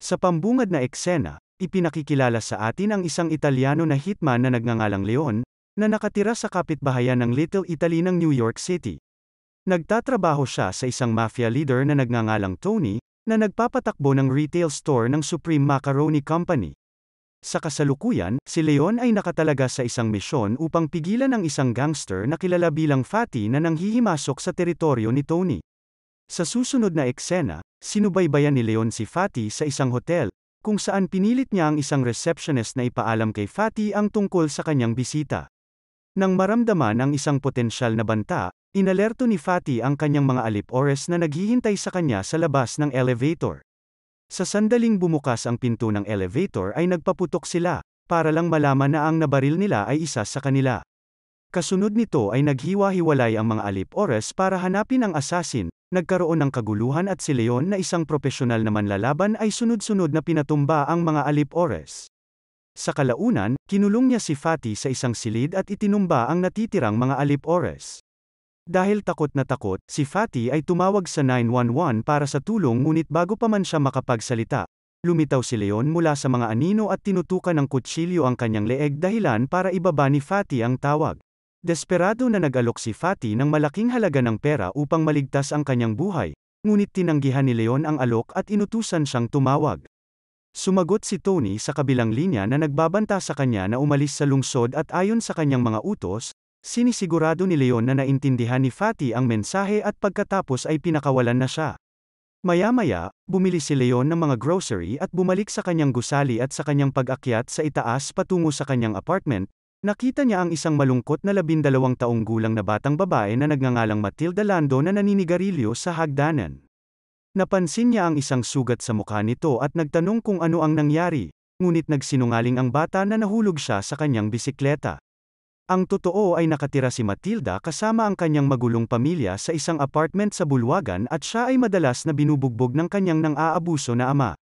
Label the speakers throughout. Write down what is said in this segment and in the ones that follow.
Speaker 1: Sa pambungad na eksena, ipinakikilala sa atin ang isang Italyano na hitman na nagngangalang Leon, na nakatira sa kapitbahayan ng Little Italy ng New York City. Nagtatrabaho siya sa isang mafia leader na nagngangalang Tony, na nagpapatakbo ng retail store ng Supreme Macaroni Company. Sa kasalukuyan, si Leon ay nakatalaga sa isang misyon upang pigilan ang isang gangster na kilala bilang Fatty na nanghihimasok sa teritoryo ni Tony. Sa susunod na eksena, sinubaybayan ni Leon si Fatty sa isang hotel, kung saan pinilit niya ang isang receptionist na ipaalam kay Fatty ang tungkol sa kanyang bisita. Nang maramdaman ang isang potensyal na banta, inalerto ni Fatty ang kanyang mga alip-ores na naghihintay sa kanya sa labas ng elevator. Sa sandaling bumukas ang pinto ng elevator ay nagpaputok sila, para lang malaman na ang nabaril nila ay isa sa kanila. Kasunod nito ay naghiwa-hiwalay ang mga alip-ores para hanapin ang assassin. Nagkaroon ng kaguluhan at si Leon na isang propesyonal na manlalaban ay sunod-sunod na pinatumba ang mga alip-ores. Sa kalaunan, kinulong niya si Fatty sa isang silid at itinumba ang natitirang mga alip-ores. Dahil takot na takot, si Fatty ay tumawag sa 911 para sa tulong ngunit bago pa man siya makapagsalita, lumitaw si Leon mula sa mga anino at tinutukan ng kutsilyo ang kanyang leeg dahilan para ibaba ni Fatty ang tawag. Desperado na nag-alok si Fatty ng malaking halaga ng pera upang maligtas ang kanyang buhay, ngunit tinanggihan ni Leon ang alok at inutusan siyang tumawag. Sumagot si Tony sa kabilang linya na nagbabanta sa kanya na umalis sa lungsod at ayon sa kanyang mga utos, sinisigurado ni Leon na naintindihan ni Fatty ang mensahe at pagkatapos ay pinakawalan na siya. Maya-maya, bumili si Leon ng mga grocery at bumalik sa kanyang gusali at sa kanyang pag-akyat sa itaas patungo sa kanyang apartment, nakita niya ang isang malungkot na 12 taong gulang na batang babae na nagngangalang Matilda Lando na naninigarilyo sa hagdanan. Napansin niya ang isang sugat sa mukha nito at nagtanong kung ano ang nangyari, ngunit nagsinungaling ang bata na nahulog siya sa kanyang bisikleta. Ang totoo ay nakatira si Matilda kasama ang kanyang magulong pamilya sa isang apartment sa Bulwagan at siya ay madalas na binubugbog ng kanyang nang-aabuso na ama.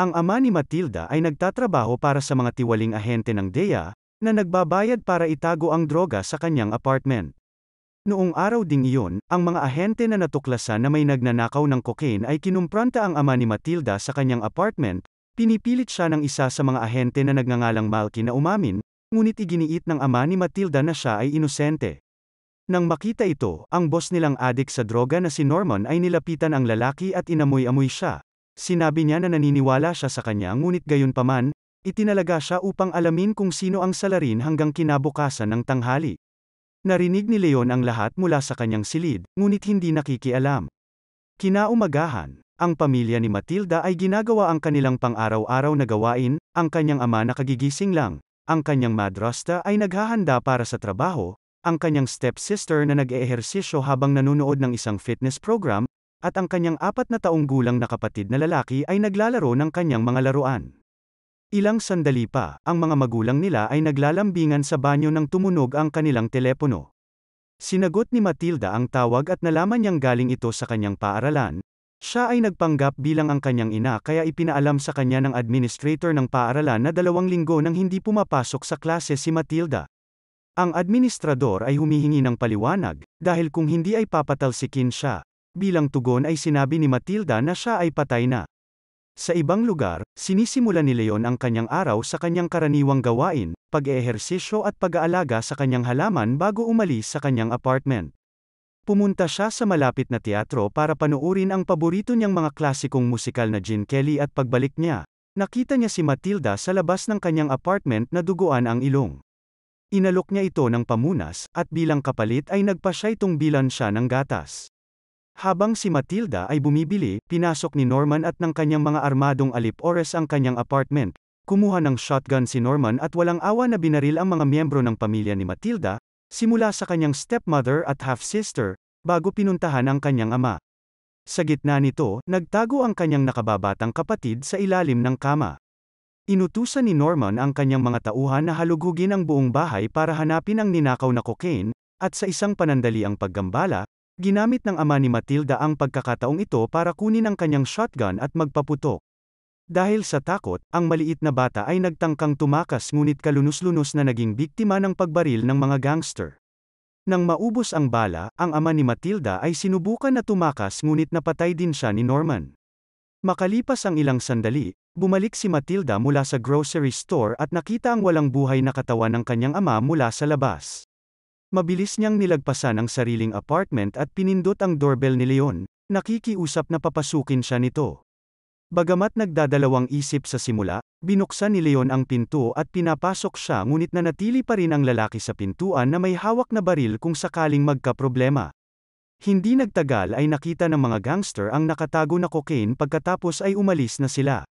Speaker 1: Ang ama ni Matilda ay nagtatrabaho para sa mga tiwaling ahente ng DEA, na nagbabayad para itago ang droga sa kanyang apartment. Noong araw ding iyon, ang mga ahente na natuklasan na may nagnanakaw ng cocaine ay kinumpranta ang ama ni Matilda sa kanyang apartment, pinipilit siya ng isa sa mga ahente na nagngangalang Malky na umamin, ngunit iginiit ng ama ni Matilda na siya ay inosente. Nang makita ito, ang boss nilang adik sa droga na si Norman ay nilapitan ang lalaki at inamoy-amoy siya. Sinabi niya na naniniwala siya sa kanya ngunit gayunpaman, itinalaga siya upang alamin kung sino ang salarin hanggang kinabukasan ng tanghali. Narinig ni Leon ang lahat mula sa kanyang silid, ngunit hindi nakikialam. Kinaumagahan, ang pamilya ni Matilda ay ginagawa ang kanilang pang-araw-araw na gawain, ang kanyang ama nakagigising lang, ang kanyang madrasta ay naghahanda para sa trabaho, ang kanyang stepsister na nag-eehersisyo habang nanonood ng isang fitness program, at ang kanyang 4 na taong gulang na kapatid na lalaki ay naglalaro ng kanyang mga laruan. Ilang sandali pa, ang mga magulang nila ay naglalambingan sa banyo nang tumunog ang kanilang telepono. Sinagot ni Matilda ang tawag at nalaman niyang galing ito sa kanyang paaralan. Siya ay nagpanggap bilang ang kanyang ina kaya ipinaalam sa kanya ng administrator ng paaralan na 2 linggo nang hindi pumapasok sa klase si Matilda. Ang administrador ay humihingi ng paliwanag, dahil kung hindi ay papatalsikin siya. Bilang tugon ay sinabi ni Matilda na siya ay patay na. Sa ibang lugar, sinisimula ni Leon ang kanyang araw sa kanyang karaniwang gawain, pag-eehersisyo at pag-aalaga sa kanyang halaman bago umalis sa kanyang apartment. Pumunta siya sa malapit na teatro para panuorin ang paborito niyang mga klasikong musikal na Gene Kelly at pagbalik niya, nakita niya si Matilda sa labas ng kanyang apartment na duguan ang ilong. Inalok niya ito ng pamunas, at bilang kapalit ay nagpa siya itong bilan siya ng gatas. Habang si Matilda ay bumibili, pinasok ni Norman at ng kanyang mga armadong alip-ores ang kanyang apartment. Kumuha ng shotgun si Norman at walang awa na binaril ang mga miyembro ng pamilya ni Matilda, simula sa kanyang stepmother at half-sister, bago pinuntahan ang kanyang ama. Sa gitna nito, nagtago ang kanyang nakababatang kapatid sa ilalim ng kama. Inutusan ni Norman ang kanyang mga tauhan na halugugin ang buong bahay para hanapin ang ninakaw na cocaine, at sa isang panandaliang paggambala, ginamit ng ama ni Matilda ang pagkakataong ito para kunin ang kanyang shotgun at magpaputok. Dahil sa takot, ang maliit na bata ay nagtangkang tumakas ngunit kalunos-lunos na naging biktima ng pagbaril ng mga gangster. Nang maubos ang bala, ang ama ni Matilda ay sinubukan na tumakas ngunit napatay din siya ni Norman. Makalipas ang ilang sandali, Bumalik si Matilda mula sa grocery store at nakita ang walang buhay na katawan ng kanyang ama mula sa labas. Mabilis niyang nilagpasan ang sariling apartment at pinindot ang doorbell ni Leon, nakikiusap na papasukin siya nito. Bagamat nagdadalawang isip sa simula, binuksan ni Leon ang pinto at pinapasok siya ngunit nanatili pa rin ang lalaki sa pintuan na may hawak na baril kung sakaling magkaproblema. Hindi nagtagal ay nakita ng mga gangster ang nakatago na cocaine pagkatapos ay umalis na sila.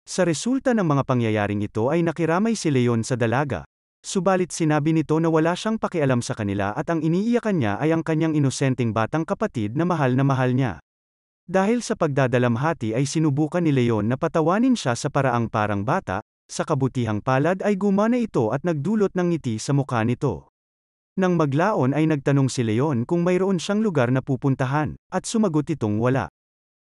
Speaker 1: Sa resulta ng mga pangyayaring ito ay nakiramay si Leon sa dalaga. Subalit sinabi nito na wala siyang pakialam sa kanila at ang iniiyakan niya ay ang kanyang inosenteng batang kapatid na mahal niya. Dahil sa pagdadalamhati ay sinubukan ni Leon na patawanin siya sa paraang parang bata, sa kabutihang palad ay gumana ito at nagdulot ng ngiti sa mukha nito. Nang maglaon ay nagtanong si Leon kung mayroon siyang lugar na pupuntahan, at sumagot itong wala.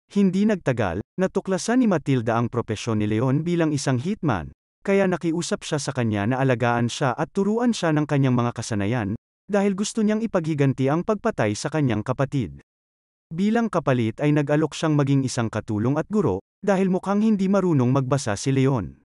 Speaker 1: Hindi nagtagal, natuklasan ni Matilda ang propesyon ni Leon bilang isang hitman, kaya nakiusap siya sa kanya na alagaan siya at turuan siya ng kanyang mga kasanayan, dahil gusto niyang ipaghiganti ang pagpatay sa kanyang kapatid. Bilang kapalit ay nag-alok siyang maging isang katulong at guro, dahil mukhang hindi marunong magbasa si Leon.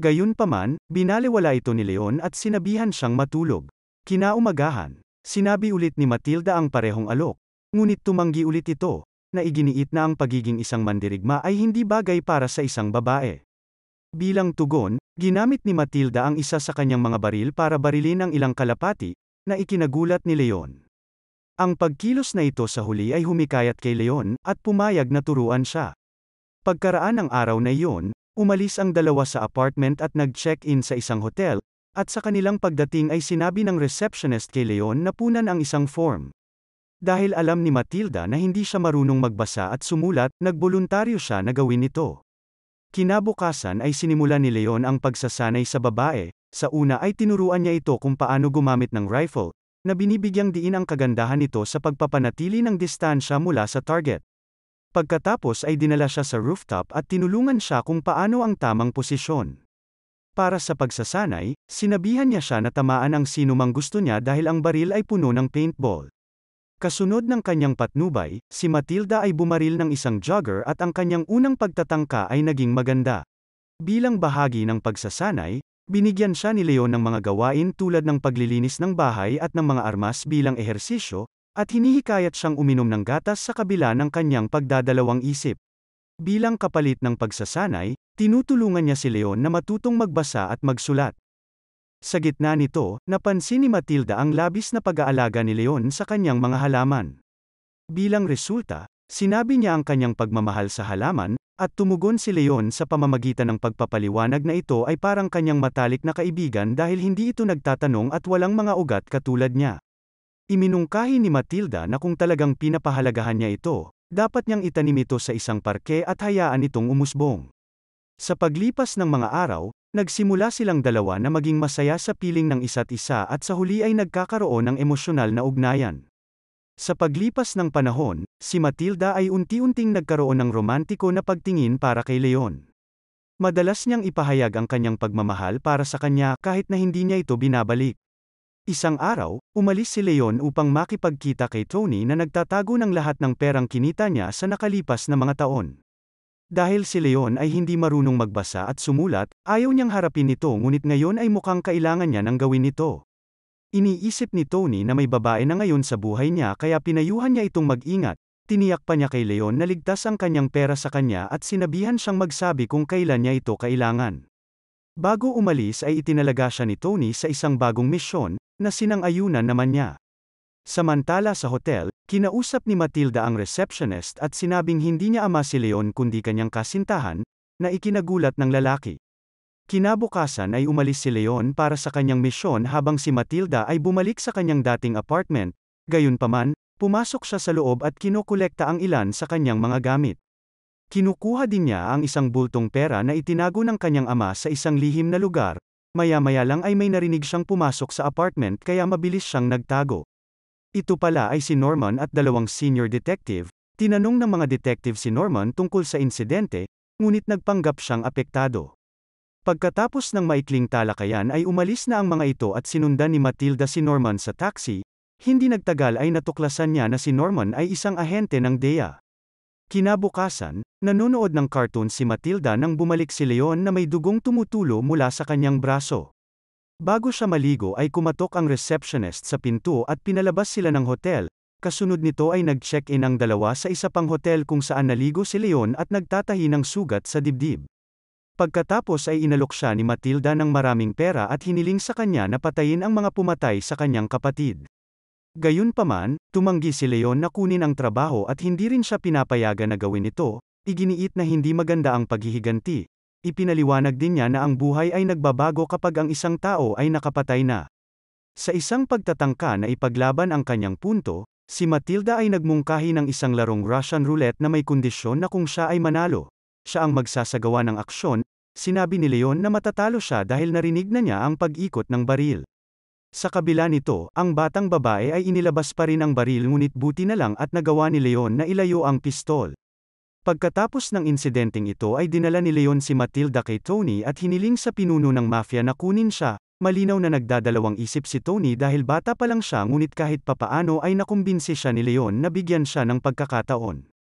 Speaker 1: Gayunpaman, binaliwala ito ni Leon at sinabihan siyang matulog. Kinaumagahan, sinabi ulit ni Matilda ang parehong alok, ngunit tumanggi ulit ito, na iginiit na ang pagiging isang mandirigma ay hindi bagay para sa isang babae. Bilang tugon, ginamit ni Matilda ang isa sa kanyang mga baril para barilin ang ilang kalapati, na ikinagulat ni Leon. Ang pagkilos na ito sa huli ay humikayat kay Leon, at pumayag na turuan siya. Pagkaraan ng araw na iyon, umalis ang dalawa sa apartment at nag-check-in sa isang hotel, at sa kanilang pagdating ay sinabi ng receptionist kay Leon na punan ang isang form. Dahil alam ni Matilda na hindi siya marunong magbasa at sumulat, nagboluntaryo siya na gawin ito. Kinabukasan ay sinimulan ni Leon ang pagsasanay sa babae, sa una ay tinuruan niya ito kung paano gumamit ng rifle, na binibigyang diin ang kagandahan nito sa pagpapanatili ng distansya mula sa target. Pagkatapos ay dinala siya sa rooftop at tinulungan siya kung paano ang tamang posisyon. Para sa pagsasanay, sinabihan niya siya na tamaan ang sinumang gusto niya dahil ang baril ay puno ng paintball. Kasunod ng kanyang patnubay, si Matilda ay bumaril ng isang jogger at ang kanyang unang pagtatangka ay naging maganda. Bilang bahagi ng pagsasanay, binigyan siya ni Leon ng mga gawain tulad ng paglilinis ng bahay at ng mga armas bilang ehersisyo, at hinihikayat siyang uminom ng gatas sa kabila ng kanyang pagdadalawang isip. Bilang kapalit ng pagsasanay, tinutulungan niya si Leon na matutong magbasa at magsulat. Sa gitna nito, napansin ni Matilda ang labis na pag-aalaga ni Leon sa kanyang mga halaman. Bilang resulta, sinabi niya ang kanyang pagmamahal sa halaman, at tumugon si Leon sa pamamagitan ng pagpapaliwanag na ito ay parang kanyang matalik na kaibigan dahil hindi ito nagtatanong at walang mga ugat katulad niya. Iminungkahi ni Matilda na kung talagang pinapahalagahan niya ito, dapat niyang itanim ito sa isang parke at hayaan itong umusbong. Sa paglipas ng mga araw, nagsimula silang dalawa na maging masaya sa piling ng isa't isa at sa huli ay nagkakaroon ng emosyonal na ugnayan. Sa paglipas ng panahon, si Matilda ay unti-unting nagkaroon ng romantiko na pagtingin para kay Leon. Madalas niyang ipahayag ang kanyang pagmamahal para sa kanya kahit na hindi niya ito binabalik. Isang araw, umalis si Leon upang makipagkita kay Tony na nagtatago ng lahat ng perang kinita niya sa nakalipas na mga taon. Dahil si Leon ay hindi marunong magbasa at sumulat, ayaw niyang harapin ito ngunit ngayon ay mukhang kailangan niya ng gawin ito. Iniisip ni Tony na may babae na ngayon sa buhay niya kaya pinayuhan niya itong mag-ingat, tiniyak pa niya kay Leon na ligtas ang kanyang pera sa kanya at sinabihan siyang magsabi kung kailan niya ito kailangan. Bago umalis ay itinalaga siya ni Tony sa isang bagong misyon, na sinang-ayunan naman niya. Samantala sa hotel, kinausap ni Matilda ang receptionist at sinabing hindi niya ama si Leon kundi kanyang kasintahan, na ikinagulat ng lalaki. Kinabukasan ay umalis si Leon para sa kanyang misyon habang si Matilda ay bumalik sa kanyang dating apartment, gayunpaman, pumasok siya sa loob at kinokolekta ang ilan sa kanyang mga gamit. Kinukuha din niya ang isang bultong pera na itinago ng kanyang ama sa isang lihim na lugar, maya-maya lang ay may narinig siyang pumasok sa apartment kaya mabilis siyang nagtago. Ito pala ay si Norman at dalawang senior detective. Tinanong ng mga detective si Norman tungkol sa insidente, ngunit nagpanggap siyang apektado. Pagkatapos ng maikling talakayan ay umalis na ang mga ito at sinundan ni Matilda si Norman sa taxi. Hindi nagtagal ay natuklasan niya na si Norman ay isang ahente ng DEA. Kinabukasan, nanonood ng cartoon si Matilda nang bumalik si Leon na may dugong tumutulo mula sa kanyang braso. Bago siya maligo ay kumatok ang receptionist sa pinto at pinalabas sila ng hotel. Kasunod nito ay nag-check-in ang dalawa sa isa pang hotel kung saan naligo si Leon at nagtatahi ng sugat sa dibdib. Pagkatapos ay inalok siya ni Matilda ng maraming pera at hiniling sa kanya na patayin ang mga pumatay sa kanyang kapatid. Gayunpaman, tumanggi si Leon na kunin ang trabaho at hindi rin siya pinapayagan na gawin ito, iginiit na hindi maganda ang paghihiganti. Ipinaliwanag din niya na ang buhay ay nagbabago kapag ang isang tao ay nakapatay na. Sa isang pagtatangka na ipaglaban ang kanyang punto, si Matilda ay nagmungkahi ng isang larong Russian roulette na may kondisyon na kung siya ay manalo, siya ang magsasagawa ng aksyon. Sinabi ni Leon na matatalo siya dahil narinig na niya ang pag-ikot ng baril. Sa kabila nito, ang batang babae ay inilabas pa rin ang baril ngunit buti na lang at nagawa ni Leon na ilayo ang pistol. Pagkatapos ng insidenteng ito ay dinala ni Leon si Matilda kay Tony at hiniling sa pinuno ng mafia na kunin siya. Malinaw na nagdadalawang isip si Tony dahil bata pa lang siya ngunit kahit papaano ay nakumbinsi siya ni Leon na bigyan siya ng pagkakataon.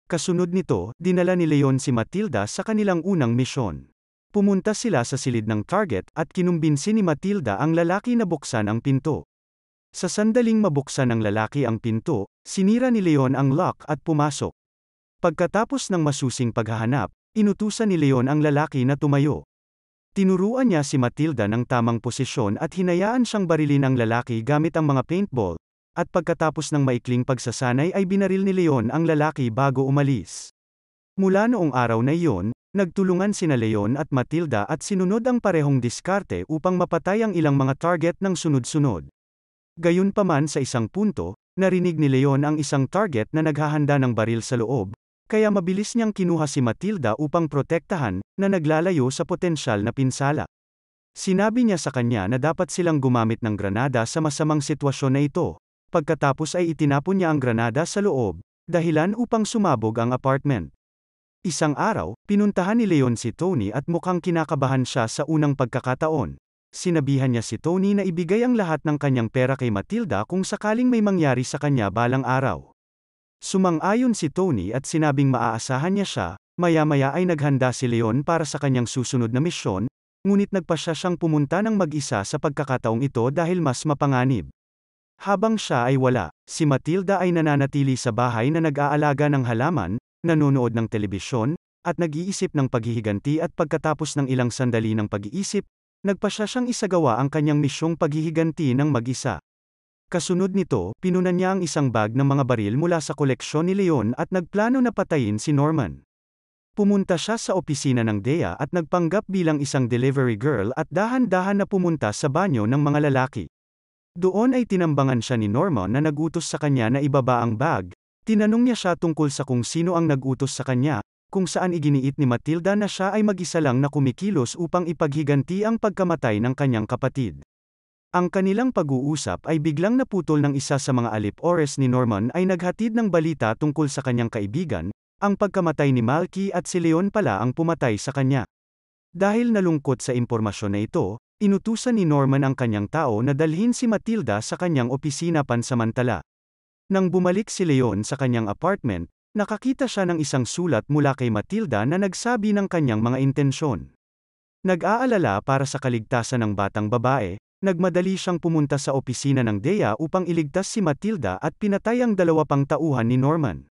Speaker 1: Kasunod nito, dinala ni Leon si Matilda sa kanilang unang misyon. Pumunta sila sa silid ng target at kinumbinsi ni Matilda ang lalaki na buksan ang pinto. Sa sandaling mabuksan ng lalaki ang pinto, sinira ni Leon ang lock at pumasok. Pagkatapos ng masusing paghahanap, inutusan ni Leon ang lalaki na tumayo. Tinuruan niya si Matilda ng tamang posisyon at hinayaan siyang barilin ang lalaki gamit ang mga paintball, at pagkatapos ng maikling pagsasanay ay binaril ni Leon ang lalaki bago umalis. Mula noong araw na iyon, nagtulungan sina Leon at Matilda at sinunod ang parehong diskarte upang mapatay ang ilang mga target ng sunod-sunod. Gayunpaman sa isang punto, narinig ni Leon ang isang target na naghahanda ng baril sa loob, kaya mabilis niyang kinuha si Matilda upang protektahan, na naglalayo sa potensyal na pinsala. Sinabi niya sa kanya na dapat silang gumamit ng granada sa masamang sitwasyon na ito. Pagkatapos ay itinapon niya ang granada sa loob, dahilan upang sumabog ang apartment. Isang araw, pinuntahan ni Leon si Tony at mukhang kinakabahan siya sa unang pagkakataon. Sinabihan niya si Tony na ibigay ang lahat ng kanyang pera kay Matilda kung sakaling may mangyari sa kanya balang araw. Sumang-ayon si Tony at sinabing maaasahan niya siya. Maya-maya ay naghanda si Leon para sa kanyang susunod na misyon, ngunit nagpasya siyang pumunta ng mag-isa sa pagkakataong ito dahil mas mapanganib. Habang siya ay wala, si Matilda ay nananatili sa bahay na nag-aalaga ng halaman, nanonood ng telebisyon, at nag-iisip ng paghihiganti at pagkatapos ng ilang sandali ng pag-iisip, nagpasya siyang isagawa ang kanyang misyong paghihiganti ng mag-isa. Kasunod nito, pinunan niya ang isang bag ng mga baril mula sa koleksyon ni Leon at nagplano na patayin si Norman. Pumunta siya sa opisina ng DEA at nagpanggap bilang isang delivery girl at dahan-dahan na pumunta sa banyo ng mga lalaki. Doon ay tinambangan siya ni Norman na nagutos sa kanya na ibaba ang bag. Tinanong niya siya tungkol sa kung sino ang nagutos sa kanya, kung saan iginiit ni Matilda na siya ay mag-isa lang na kumikilos upang ipaghiganti ang pagkamatay ng kanyang kapatid. Ang kanilang pag-uusap ay biglang naputol ng isa sa mga alip-ores ni Norman ay naghatid ng balita tungkol sa kanyang kaibigan, ang pagkamatay ni Malky at si Leon pala ang pumatay sa kanya. Dahil nalungkot sa impormasyon na ito, inutusan ni Norman ang kanyang tao na dalhin si Matilda sa kanyang opisina pansamantala. Nang bumalik si Leon sa kanyang apartment, nakakita siya ng isang sulat mula kay Matilda na nagsabi ng kanyang mga intensyon. Nag-aalala para sa kaligtasan ng batang babae, nagmadali siyang pumunta sa opisina ng DEA upang iligtas si Matilda at pinatay ang 2 pang tauhan ni Norman.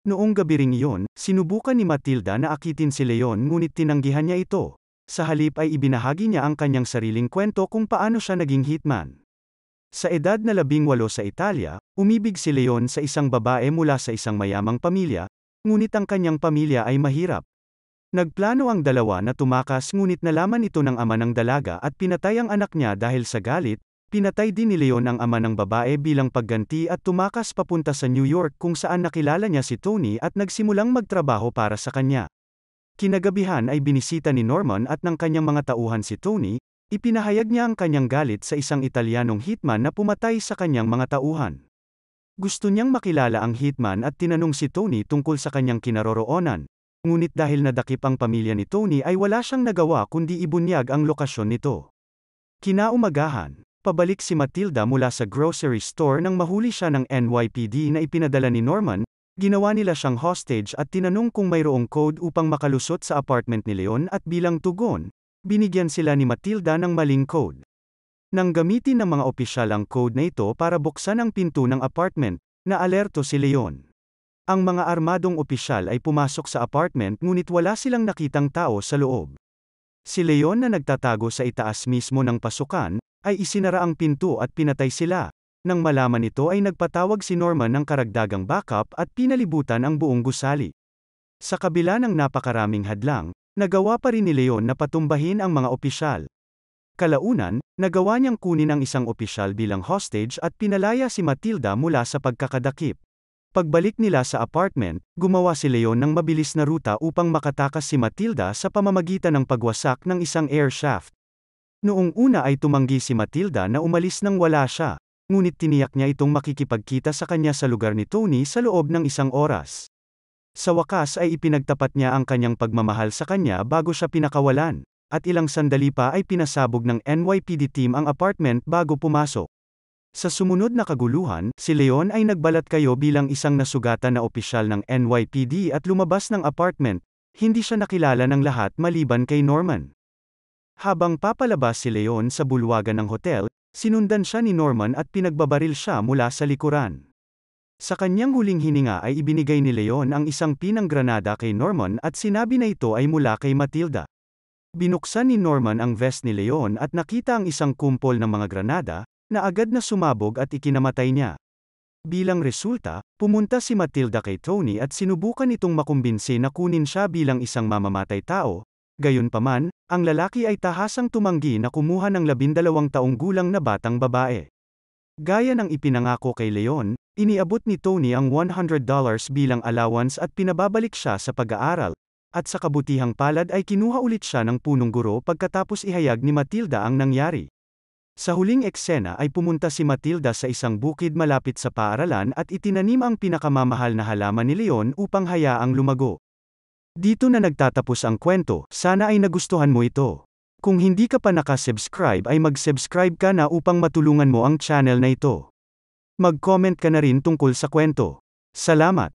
Speaker 1: Noong gabi ring iyon, sinubukan ni Matilda na akitin si Leon ngunit tinanggihan niya ito. Sa halip ay ibinahagi niya ang kanyang sariling kwento kung paano siya naging hitman. Sa edad na 18 sa Italia, umibig si Leon sa isang babae mula sa isang mayamang pamilya, ngunit ang kanyang pamilya ay mahirap. Nagplano ang dalawa na tumakas ngunit nalaman ito ng ama ng dalaga at pinatay ang anak niya dahil sa galit. Pinatay din ni Leon ang ama ng babae bilang pagganti at tumakas papunta sa New York kung saan nakilala niya si Tony at nagsimulang magtrabaho para sa kanya. Kinagabihan ay binisita ni Norman at ng kanyang mga tauhan si Tony. Ipinahayag niya ang kanyang galit sa isang Italianong hitman na pumatay sa kanyang mga tauhan. Gusto niyang makilala ang hitman at tinanong si Tony tungkol sa kanyang kinaroroonan. Ngunit dahil nadakip ang pamilya ni Tony ay wala siyang nagawa kundi ibunyag ang lokasyon nito. Kinaumagahan, pabalik si Matilda mula sa grocery store nang mahuli siya ng NYPD na ipinadala ni Norman, Ginawa nila siyang hostage at tinanong kung mayroong code upang makalusot sa apartment ni Leon at bilang tugon, binigyan sila ni Matilda ng maling code. Nang gamitin ng mga opisyal ang code na ito para buksan ang pinto ng apartment, naalerto si Leon. Ang mga armadong opisyal ay pumasok sa apartment ngunit wala silang nakitang tao sa loob. Si Leon na nagtatago sa itaas mismo ng pasukan, ay isinara ang pinto at pinatay sila. Nang malaman ito ay nagpatawag si Norman ng karagdagang backup at pinalibutan ang buong gusali. Sa kabila ng napakaraming hadlang, nagawa pa rin ni Leon na patumbahin ang mga opisyal. Kalaunan, nagawa niyang kunin ang isang opisyal bilang hostage at pinalaya si Matilda mula sa pagkakadakip. Pagbalik nila sa apartment, gumawa si Leon ng mabilis na ruta upang makatakas si Matilda sa pamamagitan ng pagwasak ng isang air shaft. Noong una ay tumanggi si Matilda na umalis nang wala siya. Ngunit tiniyak niya itong makikipagkita sa kanya sa lugar ni Tony sa loob ng 1 oras. Sa wakas ay ipinagtapat niya ang kanyang pagmamahal sa kanya bago siya pinakawalan, at ilang sandali pa ay pinasabog ng NYPD team ang apartment bago pumasok. Sa sumunod na kaguluhan, si Leon ay nagbalat kayo bilang isang nasugatan na opisyal ng NYPD at lumabas ng apartment, hindi siya nakilala ng lahat maliban kay Norman. Habang papalabas si Leon sa bulwagan ng hotel, sinundan siya ni Norman at pinagbabaril siya mula sa likuran. Sa kanyang huling hininga ay ibinigay ni Leon ang isang pinang granada kay Norman at sinabi na ito ay mula kay Matilda. Binuksan ni Norman ang vest ni Leon at nakita ang isang kumpol ng mga granada, na agad na sumabog at ikinamatay niya. Bilang resulta, pumunta si Matilda kay Tony at sinubukan itong makumbinsi na kunin siya bilang isang mamamatay tao. Gayunpaman, ang lalaki ay tahasang tumanggi na kumuha ng 12 taong gulang na batang babae. Gaya ng ipinangako kay Leon, iniabot ni Tony ang $100 bilang allowance at pinababalik siya sa pag-aaral, at sa kabutihang palad ay kinuha ulit siya ng punong guro pagkatapos ihayag ni Matilda ang nangyari. Sa huling eksena ay pumunta si Matilda sa isang bukid malapit sa paaralan at itinanim ang pinakamamahal na halaman ni Leon upang hayaang lumago. Dito na nagtatapos ang kwento, sana ay nagustuhan mo ito. Kung hindi ka pa nakasubscribe ay mag-subscribe ka na upang matulungan mo ang channel na ito. Mag-comment ka na rin tungkol sa kwento. Salamat!